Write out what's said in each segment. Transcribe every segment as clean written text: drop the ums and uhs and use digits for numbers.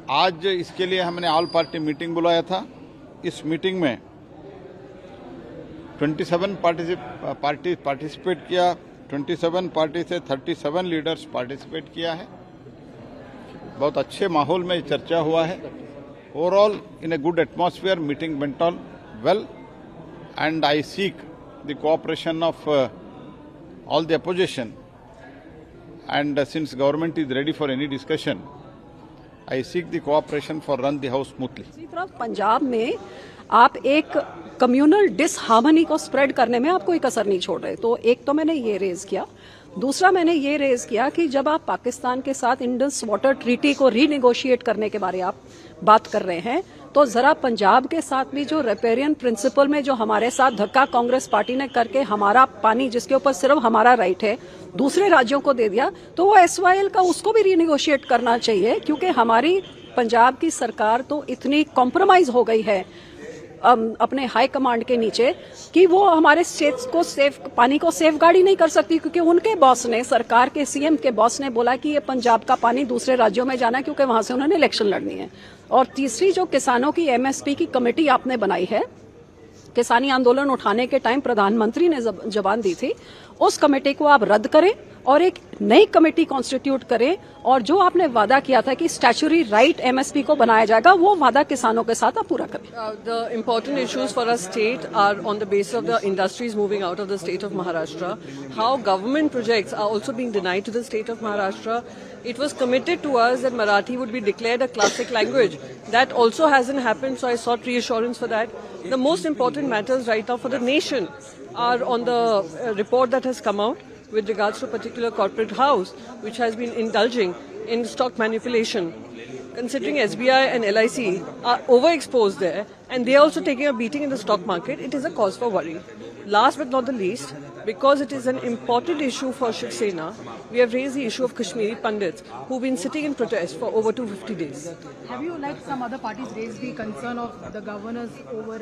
आज इसके लिए हमने ऑल पार्टी मीटिंग बुलाया था। इस मीटिंग में 27 पार्टी पार्टिसिपेट किया। 27 पार्टी से 37 लीडर्स पार्टिसिपेट किया है। बहुत अच्छे माहौल में चर्चा हुआ है। Overall in a good atmosphere meeting went on well and I seek the cooperation of all the opposition, and since government is ready for any discussion, I seek the cooperation for run the house smoothly. दूसरी तरफ पंजाब में आप एक communal disharmony को spread करने में आप कोई कसर नहीं छोड़ रहे। तो एक तो मैंने ये रेज किया, दूसरा मैंने ये रेज किया कि जब आप पाकिस्तान के साथ इंडस वाटर ट्रीटी को रीनिगोशिएट करने के बारे आप बात कर रहे हैं, तो जरा पंजाब के साथ भी जो रेपेरियन प्रिंसिपल में जो हमारे साथ धक्का कांग्रेस पार्टी ने करके हमारा पानी जिसके ऊपर सिर्फ हमारा राइट है दूसरे राज्यों को दे दिया, तो वो एसवाईएल का उसको भी रीनिगोशिएट करना चाहिए। क्योंकि हमारी पंजाब की सरकार तो इतनी कॉम्प्रोमाइज हो गई है अपने हाई कमांड के नीचे कि वो हमारे स्टेट्स को पानी को सेफगार्ड ही नहीं कर सकती, क्योंकि उनके बॉस ने, सरकार के सीएम के बॉस ने बोला कि ये पंजाब का पानी दूसरे राज्यों में जाना है क्योंकि वहां से उन्होंने इलेक्शन लड़नी है। और तीसरी जो किसानों की एमएसपी की कमेटी आपने बनाई है, किसानी आंदोलन उठाने के टाइम प्रधानमंत्री ने जबान दी थी, उस कमेटी को आप रद्द करें और एक नई कमेटी कॉन्स्टिट्यूट करें। और जो आपने वादा किया था कि स्टैच्यूटरी राइट एमएसपी को बनाया जाएगा, वो वादा किसानों के साथ आप पूरा करें। The important issues for our state are on the basis of the industries moving out of the state of Maharashtra. How government projects are also being denied to the state of Maharashtra. It was committed to us that Marathi would be declared a classic language. That also hasn't happened, so I sought reassurance for that. The most important matters right now for the nation are on the report that has come out with regards to a particular corporate house which has been indulging in stock manipulation. Considering SBI and LIC are overexposed there and they are also taking a beating in the stock market, it is a cause for worry. Last but not the least, because it is an important issue for Shiv Sena, we have raised the issue of Kashmiri Pandits who've been sitting in protest for over 250 days. Have you, like some other parties, raised the concern of the governors over?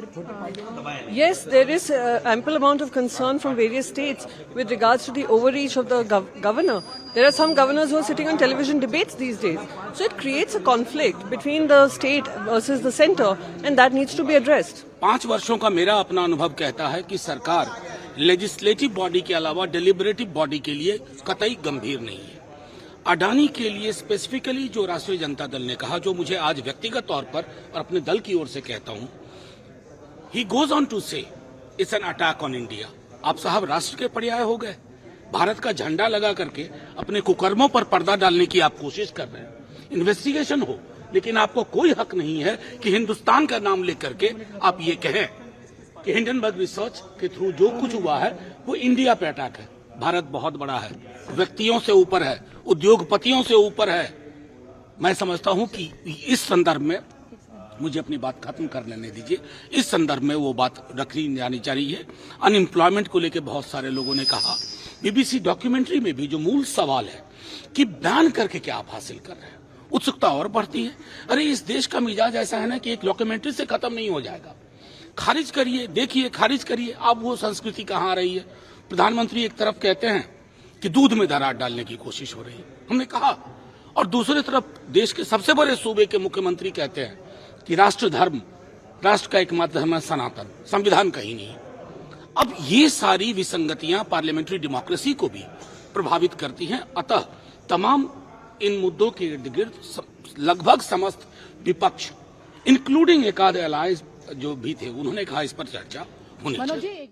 Yes, there is ample amount of concern from various states with regards to the overreach of the governor. There are some governors who are sitting on television debates these days. So it creates a conflict between the state versus the center, and that needs to be addressed. 5 वर्षों का मेरा अपना अनुभव कहता है कि सरकार legislative body के अलावा डेलिबरेटिव बॉडी के लिए कतई गंभीर नहीं है। अडानी के लिए स्पेसिफिकली जो राष्ट्रीय जनता दल ने कहा, जो मुझे आज व्यक्तिगत तौर पर और अपने दल की ओर से कहता हूं, ही गोज ऑन टू से it's an attack on India. आप साहब राष्ट्र के पर्याय हो गए। भारत का झंडा लगा करके अपने कुकर्मों पर पर्दा डालने की आप कोशिश कर रहे हैं। इन्वेस्टिगेशन हो, लेकिन आपको कोई हक नहीं है कि हिंदुस्तान का नाम लेकर के आप ये कहें कि हिंडनबर्ग रिसर्च के थ्रू जो कुछ हुआ है वो इंडिया पे अटैक है। भारत बहुत बड़ा है, व्यक्तियों से ऊपर है, उद्योगपतियों से ऊपर है। मैं समझता हूं कि इस संदर्भ में मुझे अपनी बात खत्म कर लेने दीजिए। इस संदर्भ में वो बात रखी जानी चाहिए। अनएम्प्लॉयमेंट को लेकर बहुत सारे लोगों ने कहा, बीबीसी डॉक्यूमेंट्री में भी जो मूल सवाल है कि बैन करके क्या आप हासिल कर रहे हैं, उत्सुकता और बढ़ती है। अरे इस देश का मिजाज ऐसा है ना कि एक डॉक्यूमेंट्री से खत्म नहीं हो जाएगा। खारिज करिए, देखिए, खारिज करिए। अब वो संस्कृति कहाँ आ रही है? प्रधानमंत्री एक तरफ कहते हैं कि दूध में दरार डालने की कोशिश हो रही है, हमने कहा, और दूसरी तरफ देश के सबसे बड़े सूबे के मुख्यमंत्री कहते हैं कि राष्ट्र धर्म, राष्ट्र का एकमात्र धर्म है सनातन, संविधान कहीं नहीं। अब ये सारी विसंगतियां पार्लियामेंट्री डेमोक्रेसी को भी प्रभावित करती हैं। अतः तमाम इन मुद्दों के इर्द गिर्द लगभग समस्त विपक्ष, इंक्लूडिंग एकाध एलायंस जो भी थे, उन्होंने कहा इस पर चर्चा होनी चाहिए।